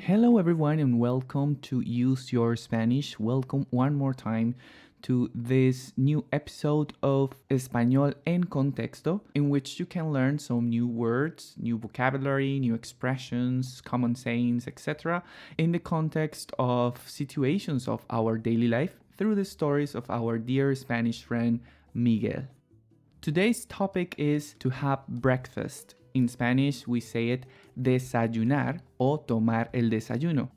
Hello, everyone, and welcome to Use Your Spanish. Welcome one more time to this new episode of Español en contexto, in which you can learn some new words, new vocabulary, new expressions, common sayings, etc., in the context of situations of our daily life through the stories of our dear Spanish friend Miguel. Today's topic is to have breakfast. In Spanish, we say it desayunar o tomar el desayuno.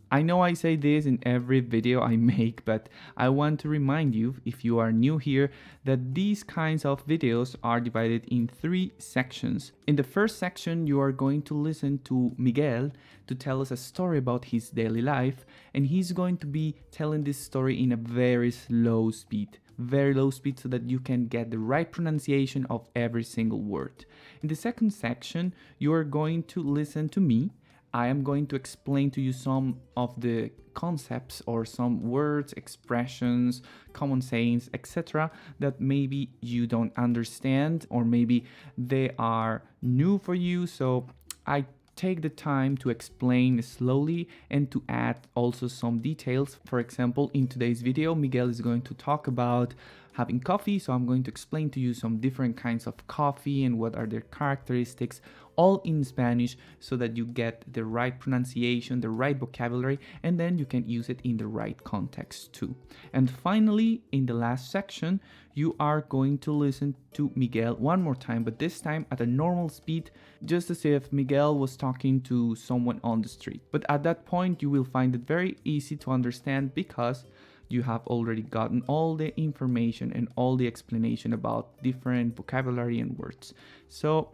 I know I say this in every video I make, but I want to remind you, if you are new here, that these kinds of videos are divided in 3 sections. In the first section, you are going to listen to Miguel to tell us a story about his daily life, and he's going to be telling this story in a very slow speed so that you can get the right pronunciation of every single word. In the second section, you are going to listen to me. I am going to explain to you some of the concepts or some words, expressions, common sayings, etc. that maybe you don't understand or maybe they are new for you. So I take the time to explain slowly and to add also some details. For example, in today's video, Miguel is going to talk about having coffee, so I'm going to explain to you some different kinds of coffee and what are their characteristics, all in Spanish, so that you get the right pronunciation, the right vocabulary, and then you can use it in the right context too. And finally, in the last section, you are going to listen to Miguel one more time, but this time at a normal speed, just as if Miguel was talking to someone on the street. But at that point, you will find it very easy to understand because you have already gotten all the information and all the explanation about different vocabulary and words. So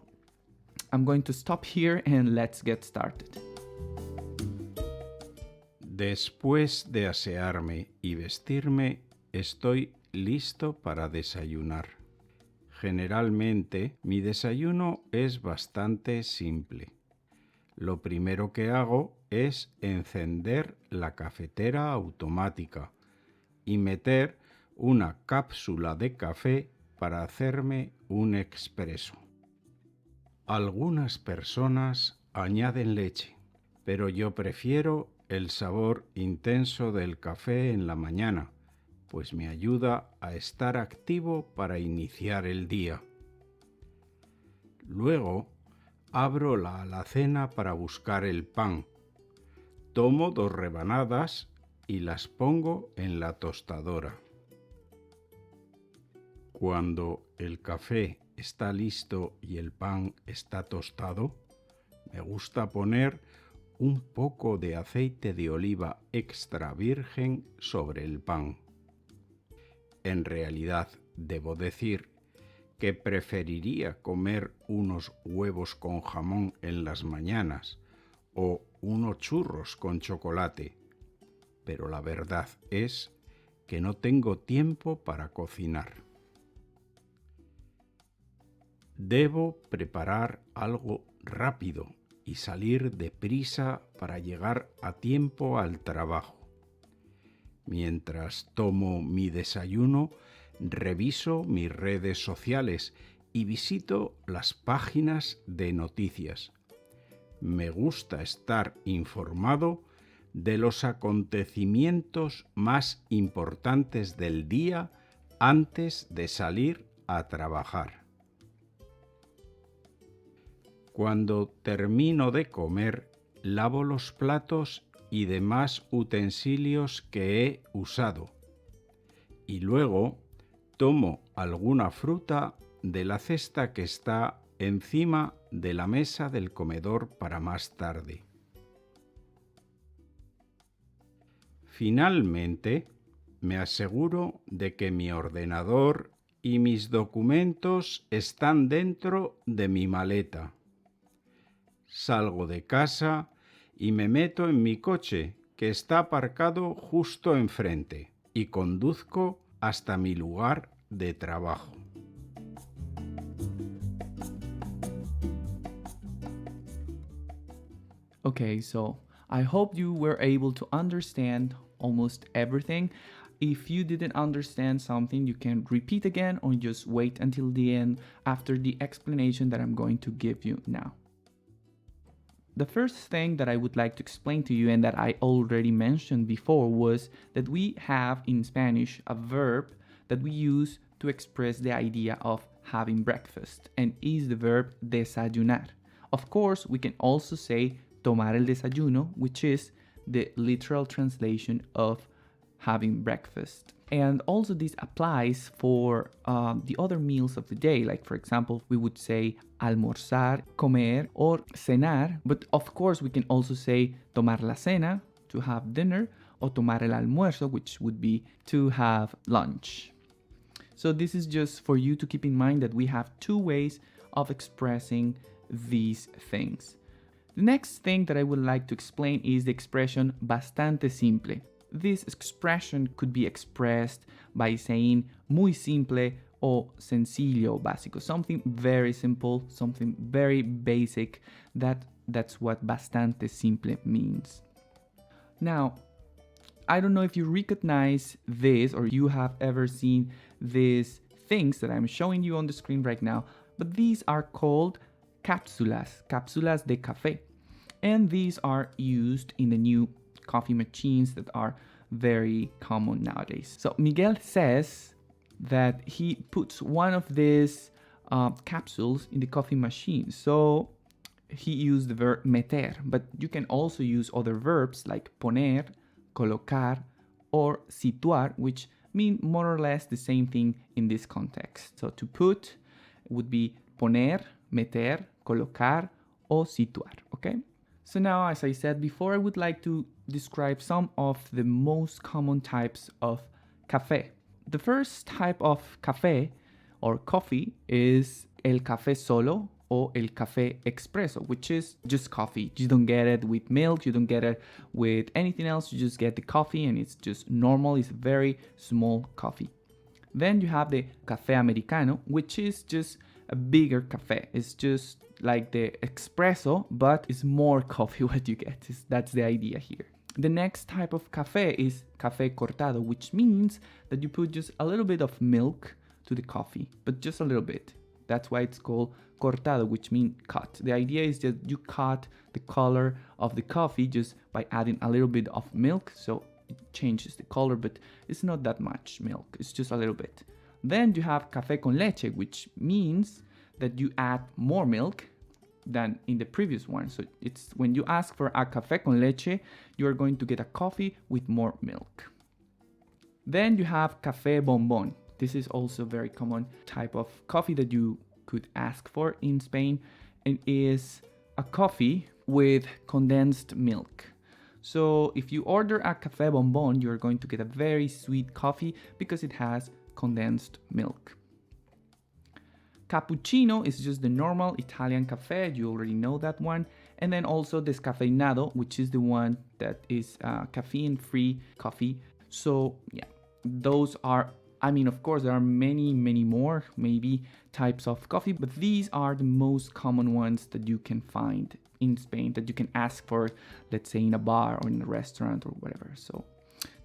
I'm going to stop here and let's get started. Después de asearme y vestirme, estoy listo para desayunar. Generalmente, mi desayuno es bastante simple. Lo primero que hago es encender la cafetera automática y meter una cápsula de café para hacerme un expreso. Algunas personas añaden leche, pero yo prefiero el sabor intenso del café en la mañana, pues me ayuda a estar activo para iniciar el día. Luego, abro la alacena para buscar el pan. Tomo 2 rebanadas y las pongo en la tostadora. Cuando el café está listo y el pan está tostado, me gusta poner un poco de aceite de oliva extra virgen sobre el pan. En realidad, debo decir que preferiría comer unos huevos con jamón en las mañanas o unos churros con chocolate, pero la verdad es que no tengo tiempo para cocinar. Debo preparar algo rápido y salir deprisa para llegar a tiempo al trabajo. Mientras tomo mi desayuno, reviso mis redes sociales y visito las páginas de noticias. Me gusta estar informado de los acontecimientos más importantes del día antes de salir a trabajar. Cuando termino de comer, lavo los platos y demás utensilios que he usado. Y luego tomo alguna fruta de la cesta que está encima de la mesa del comedor para más tarde. Finalmente, me aseguro de que mi ordenador y mis documentos están dentro de mi maleta. Salgo de casa y me meto en mi coche, que está aparcado justo enfrente, y conduzco hasta mi lugar de trabajo. Okay, so I hope you were able to understand almost everything. If you didn't understand something, you can repeat again or just wait until the end after the explanation that I'm going to give you now. The first thing that I would like to explain to you and that I already mentioned before was that we have in Spanish a verb that we use to express the idea of having breakfast, and is the verb desayunar. Of course, we can also say tomar el desayuno, which is the literal translation of having breakfast. And also this applies for the other meals of the day. Like for example, we would say almorzar, comer, or cenar. But of course, we can also say tomar la cena, to have dinner, or tomar el almuerzo, which would be to have lunch. So this is just for you to keep in mind that we have two ways of expressing these things. The next thing that I would like to explain is the expression bastante simple. This expression could be expressed by saying muy simple o sencillo básico, something very simple, something very basic. That's what bastante simple means. Now, I don't know if you recognize this or you have ever seen these things that I'm showing you on the screen right now, but these are called cápsulas de café. And these are used in the new coffee machines that are very common nowadays. So Miguel says that he puts one of these capsules in the coffee machine. So he used the verb meter, but you can also use other verbs like poner, colocar, or situar, which mean more or less the same thing in this context. So to put would be poner, meter, colocar, or situar, okay? So now, as I said before, I would like to describe some of the most common types of café. The first type of café or coffee is el café solo or el café expreso, which is just coffee. You don't get it with milk, you don't get it with anything else, you just get the coffee and it's just normal, it's very small coffee. Then you have the café americano, which is just a bigger café. It's just like the espresso, but it's more coffee what you get. That's the idea here. The next type of café is café cortado, which means that you put just a little bit of milk to the coffee, but just a little bit. That's why it's called cortado, which means cut. The idea is that you cut the color of the coffee just by adding a little bit of milk, so it changes the color, but it's not that much milk, it's just a little bit. Then you have café con leche, which means that you add more milk than in the previous one. So it's when you ask for a café con leche, you are going to get a coffee with more milk. Then you have café bombón. This is also a very common type of coffee that you could ask for in Spain, and is a coffee with condensed milk. So if you order a café bombón, you're going to get a very sweet coffee because it has condensed milk. Cappuccino is just the normal Italian cafe, you already know that one. And then also descafeinado, which is the one that is caffeine-free coffee. So yeah, those are, I mean, of course, there are many more, maybe, types of coffee, but these are the most common ones that you can find in Spain, that you can ask for, let's say, in a bar or in a restaurant or whatever. So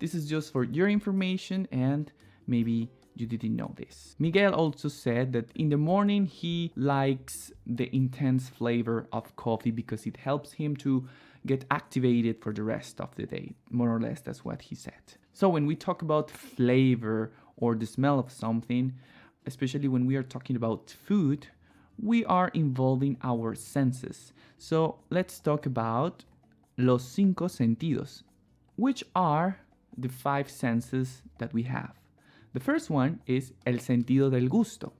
this is just for your information, and maybe you didn't know this. Miguel also said that in the morning he likes the intense flavor of coffee because it helps him to get activated for the rest of the day. More or less, that's what he said. So when we talk about flavor or the smell of something, especially when we are talking about food, we are involving our senses. So let's talk about los cinco sentidos, which are the five senses that we have. The first one is el sentido del gusto.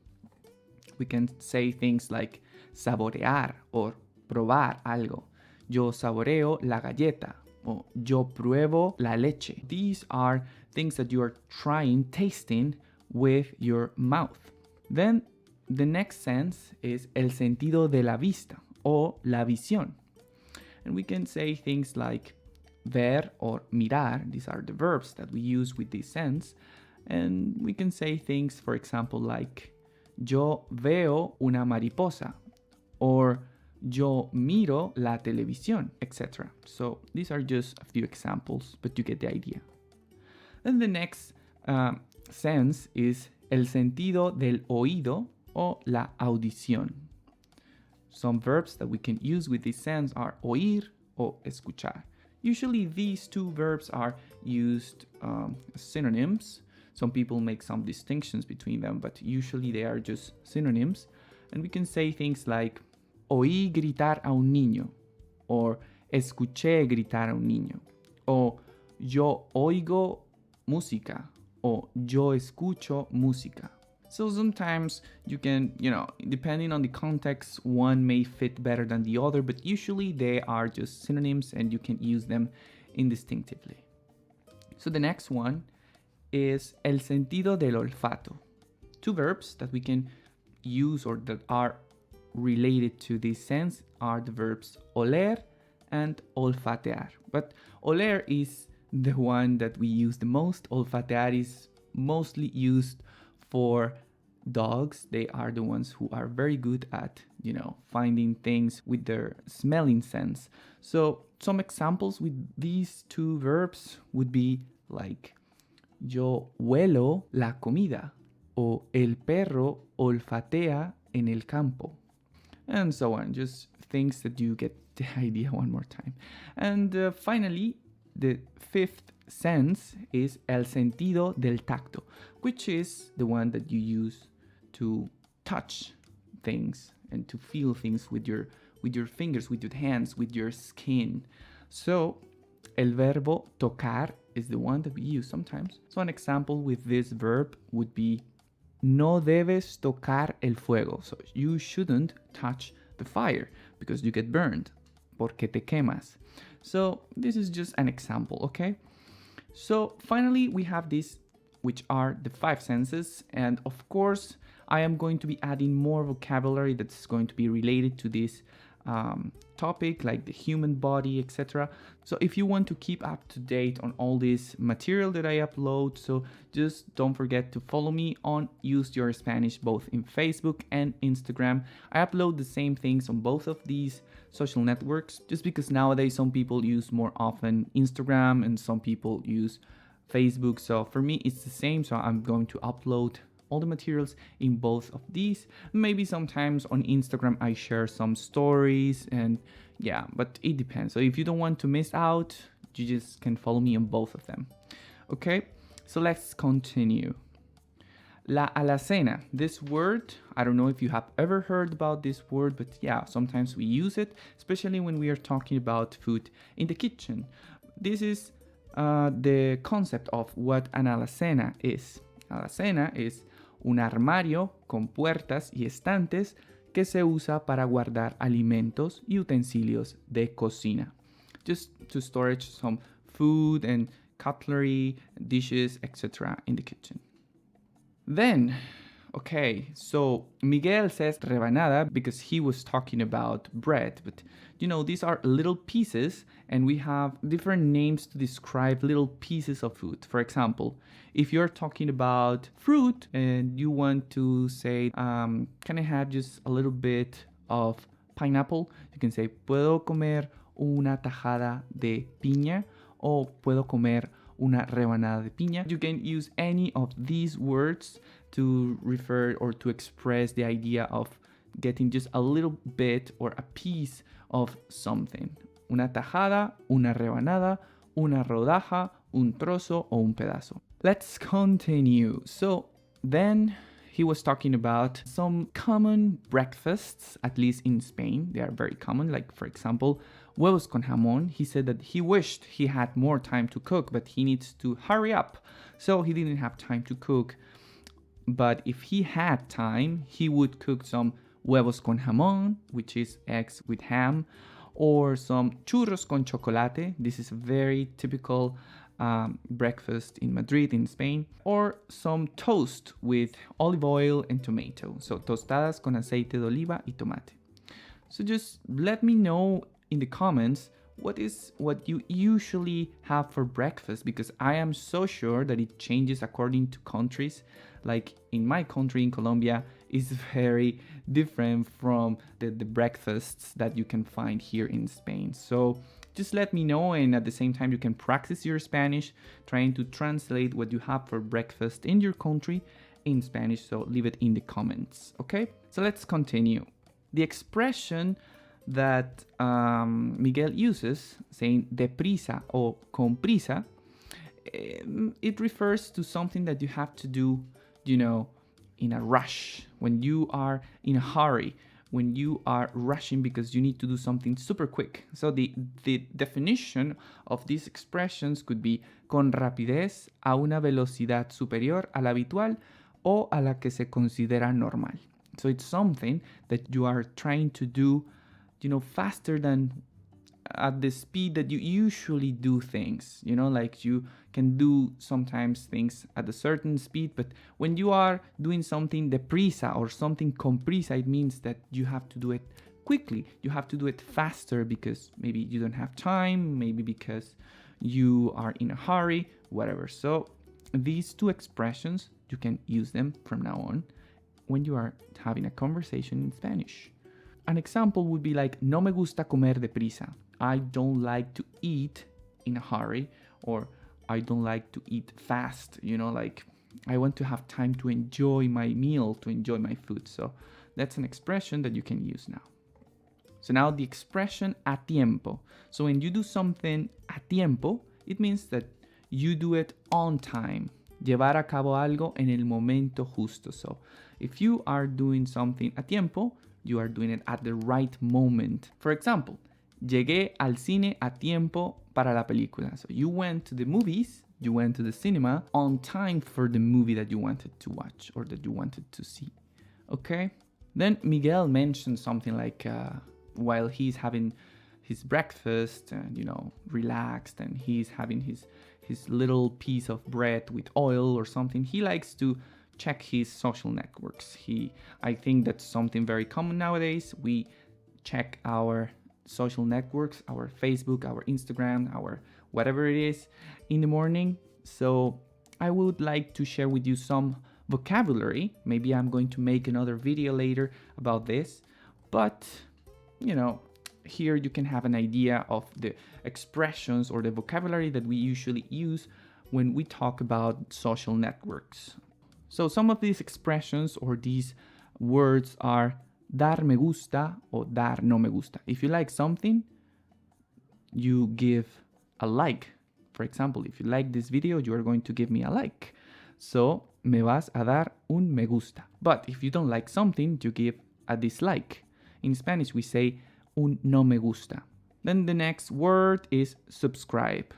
We can say things like saborear or probar algo. Yo saboreo la galleta, or yo pruebo la leche. These are things that you are trying, tasting with your mouth. Then the next sense is el sentido de la vista, or la visión. And we can say things like ver or mirar. These are the verbs that we use with this sense. And we can say things, for example, like yo veo una mariposa, or yo miro la televisión, etc. So these are just a few examples, but you get the idea. Then the next sense is el sentido del oído, o la audición. Some verbs that we can use with this sense are oír o escuchar. Usually these two verbs are used as synonyms. Some people make some distinctions between them, but usually they are just synonyms. And we can say things like oí gritar a un niño, or escuché gritar a un niño, o yo oigo música, o yo escucho música. So sometimes you can, depending on the context, one may fit better than the other, but usually they are just synonyms and you can use them indistinctively. So the next one is el sentido del olfato. Two verbs that we can use or that are related to this sense are the verbs oler and olfatear. But oler is the one that we use the most. Olfatear is mostly used for dogs. They are the ones who are very good at, finding things with their smelling sense. So some examples with these two verbs would be like yo huelo la comida o el perro olfatea en el campo, and so on. Just things that you get the idea one more time. And finally, the fifth sense is el sentido del tacto, which is the one that you use to touch things and to feel things with your fingers, with your hands, with your skin. So el verbo tocar is the one that we use sometimes. So an example with this verb would be no debes tocar el fuego. So you shouldn't touch the fire because you get burned. Porque te quemas. So this is just an example, okay? So finally we have this, which are the five senses, and of course I am going to be adding more vocabulary that's going to be related to this topic, like the human body, etc. So if you want to keep up to date on all this material that I upload, so just don't forget to follow me on Use Your Spanish both in Facebook and Instagram. I upload the same things on both of these social networks just because nowadays some people use more often Instagram and some people use Facebook. So for me it's the same, so I'm going to upload all the materials in both of these. Maybe sometimes on Instagram I share some stories, and yeah, but it depends. So if you don't want to miss out, you just can follow me on both of them. Okay, so let's continue. La alacena, this word, I don't know if you have ever heard about this word, but yeah, sometimes we use it, especially when we are talking about food in the kitchen. This is the concept of what an alacena is. Alacena is un armario con puertas y estantes que se usa para guardar alimentos y utensilios de cocina. Just to storage some food and cutlery, dishes, etc. in the kitchen. Then, okay, so Miguel says rebanada because he was talking about bread, but these are little pieces and we have different names to describe little pieces of food. For example, if you're talking about fruit and you want to say, can I have just a little bit of pineapple? You can say, ¿puedo comer una tajada de piña? O ¿puedo comer una rebanada de piña? You can use any of these words to refer or to express the idea of getting just a little bit or a piece of something. Una tajada, una rebanada, una rodaja, un trozo o un pedazo. Let's continue. So then he was talking about some common breakfasts, at least in Spain. They are very common. Like, for example, huevos con jamón. He said that he wished he had more time to cook, but he needs to hurry up. So he didn't have time to cook. But if he had time, he would cook some huevos con jamón, which is eggs with ham, or some churros con chocolate. This is a very typical breakfast in Madrid, in Spain, or some toast with olive oil and tomato. So tostadas con aceite de oliva y tomate. So just let me know in the comments what you usually have for breakfast, because I am so sure that it changes according to countries. Like in my country, in Colombia, is very different from the breakfasts that you can find here in Spain. So just let me know, and at the same time you can practice your Spanish trying to translate what you have for breakfast in your country in Spanish. So leave it in the comments, okay? So let's continue. The expression that Miguel uses, saying deprisa or con prisa, it refers to something that you have to do, in a rush, when you are in a hurry, when you are rushing because you need to do something super quick. So the definition of these expressions could be con rapidez a una velocidad superior a la habitual o a la que se considera normal. So it's something that you are trying to do, faster than at the speed that you usually do things. Like you can do sometimes things at a certain speed, but when you are doing something deprisa or something comprisa, it means that you have to do it quickly. You have to do it faster because maybe you don't have time, maybe because you are in a hurry, whatever. So these two expressions, you can use them from now on when you are having a conversation in Spanish. An example would be like, no me gusta comer deprisa. I don't like to eat in a hurry, or I don't like to eat fast. Like I want to have time to enjoy my meal, to enjoy my food. So that's an expression that you can use now. So now the expression a tiempo. So when you do something a tiempo, it means that you do it on time. Llevar a cabo algo en el momento justo. So if you are doing something a tiempo, you are doing it at the right moment. For example, llegué al cine a tiempo para la película. So you went to the movies, you went to the cinema on time for the movie that you wanted to watch or that you wanted to see. Okay? Then Miguel mentioned something like while he's having his breakfast and, relaxed, and he's having his little piece of bread with oil or something, he likes to check his social networks. I think that's something very common nowadays. We check our social networks, our Facebook, our Instagram, our whatever it is in the morning. So I would like to share with you some vocabulary. Maybe I'm going to make another video later about this, but here you can have an idea of the expressions or the vocabulary that we usually use when we talk about social networks. So some of these expressions or these words are dar me gusta or dar no me gusta. If you like something, you give a like. For example, if you like this video, you are going to give me a like. So, me vas a dar un me gusta. But if you don't like something, you give a dislike. In Spanish, we say un no me gusta. Then the next word is subscribe,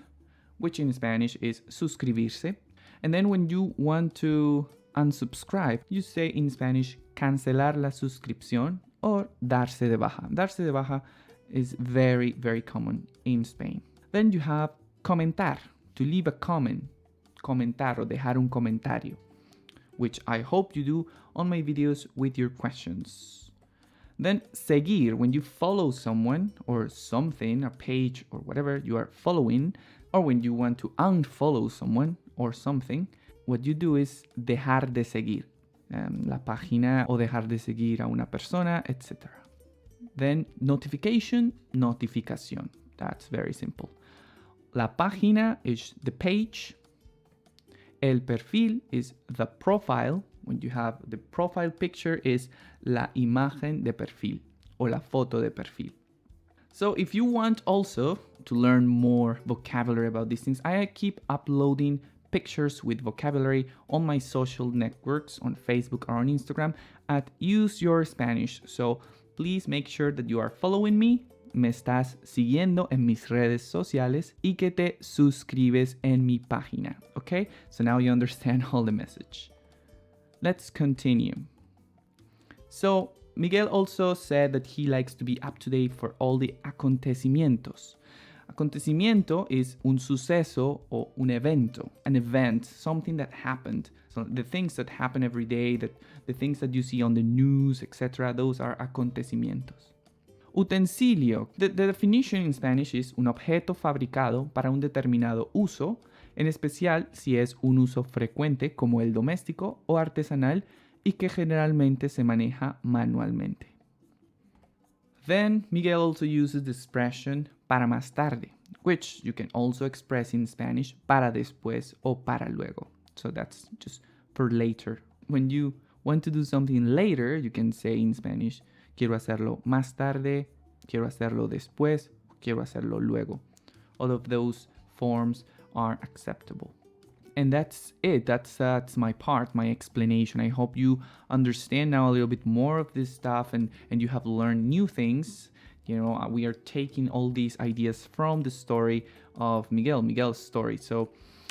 which in Spanish is suscribirse. And then when you want to unsubscribe, you say in Spanish cancelar la suscripción or darse de baja. Darse de baja is very, very common in Spain. Then you have comentar, to leave a comment, comentar o dejar un comentario, which I hope you do on my videos with your questions. Then seguir, when you follow someone or something, a page or whatever you are following, or when you want to unfollow someone or something, what you do is dejar de seguir la página o dejar de seguir a una persona, etc. Then notification, notificación. That's very simple. La página is the page. El perfil is the profile. When you have the profile picture is la imagen de perfil o la foto de perfil. So if you want also to learn more vocabulary about these things, I keep uploading pictures with vocabulary on my social networks on Facebook or on Instagram at Use Your Spanish. So please make sure that you are following me, me estás siguiendo en mis redes sociales y que te suscribes en mi página. Okay? So now you understand all the message. Let's continue. So Miguel also said that he likes to be up to date for all the acontecimientos. Acontecimiento is un suceso o un evento, an event, something that happened. So the things that happen every day, the things that you see on the news, etc., those are acontecimientos. Utensilio. The definition in Spanish is un objeto fabricado para un determinado uso, en especial si es un uso frecuente como el doméstico o artesanal y que generalmente se maneja manualmente. Then Miguel also uses the expression para más tarde, which you can also express in Spanish para después o para luego. So that's just for later. When you want to do something later, you can say in Spanish quiero hacerlo más tarde, quiero hacerlo después, quiero hacerlo luego. All of those forms are acceptable. And that's it. That's my part, my explanation. I hope you understand now a little bit more of this stuff and you have learned new things. You know, we are taking all these ideas from the story of Miguel's story. So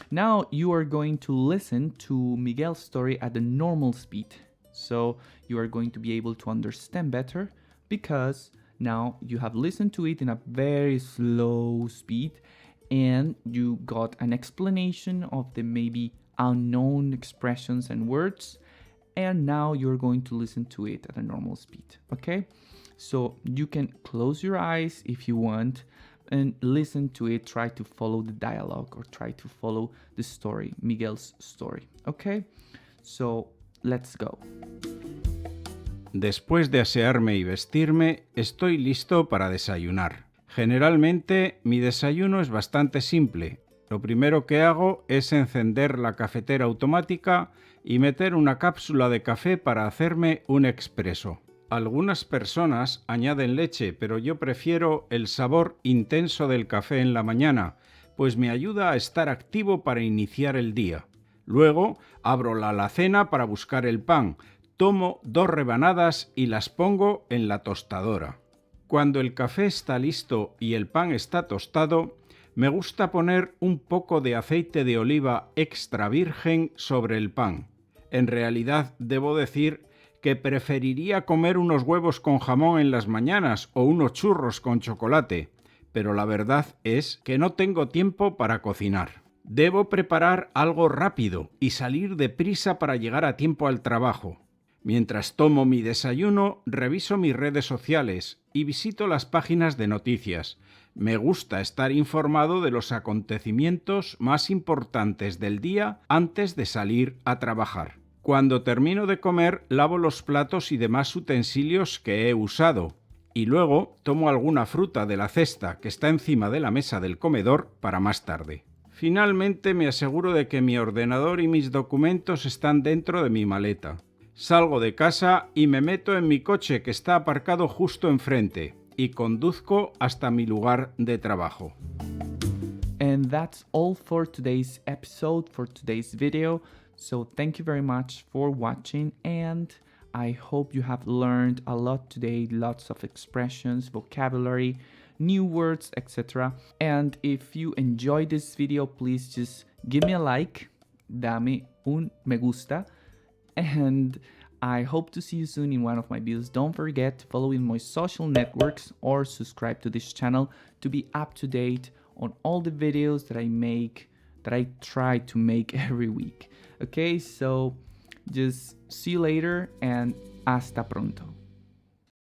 now you are going to listen to Miguel's story at the normal speed. So you are going to be able to understand better because now you have listened to it in a very slow speed and you got an explanation of the maybe unknown expressions and words, and now you're going to listen to it at a normal speed, okay? So you can close your eyes if you want and listen to it, try to follow the dialogue or try to follow the story, Miguel's story, okay? So let's go. Después de asearme y vestirme, estoy listo para desayunar. Generalmente, mi desayuno es bastante simple. Lo primero que hago es encender la cafetera automática y meter una cápsula de café para hacerme un expreso. Algunas personas añaden leche, pero yo prefiero el sabor intenso del café en la mañana, pues me ayuda a estar activo para iniciar el día. Luego, abro la alacena para buscar el pan. Tomo 2 rebanadas y las pongo en la tostadora. Cuando el café está listo y el pan está tostado, me gusta poner un poco de aceite de oliva extra virgen sobre el pan. En realidad, debo decir que preferiría comer unos huevos con jamón en las mañanas o unos churros con chocolate, pero la verdad es que no tengo tiempo para cocinar. Debo preparar algo rápido y salir deprisa para llegar a tiempo al trabajo. Mientras tomo mi desayuno, reviso mis redes sociales y visito las páginas de noticias. Me gusta estar informado de los acontecimientos más importantes del día antes de salir a trabajar. Cuando termino de comer, lavo los platos y demás utensilios que he usado. Y luego tomo alguna fruta de la cesta que está encima de la mesa del comedor para más tarde. Finalmente me aseguro de que mi ordenador y mis documentos están dentro de mi maleta. Salgo de casa y me meto en mi coche que está aparcado justo enfrente y conduzco hasta mi lugar de trabajo. And that's all for today's episode, for today's video. So thank you very much for watching and I hope you have learned a lot today, lots of expressions, vocabulary, new words, etc. And if you enjoyed this video, please just give me a like, dame un me gusta, and I hope to see you soon in one of my videos. Don't forget to follow in my social networks or subscribe to this channel to be up to date on all the videos that I make, that I try to make every week. Okay, so just see you later and hasta pronto.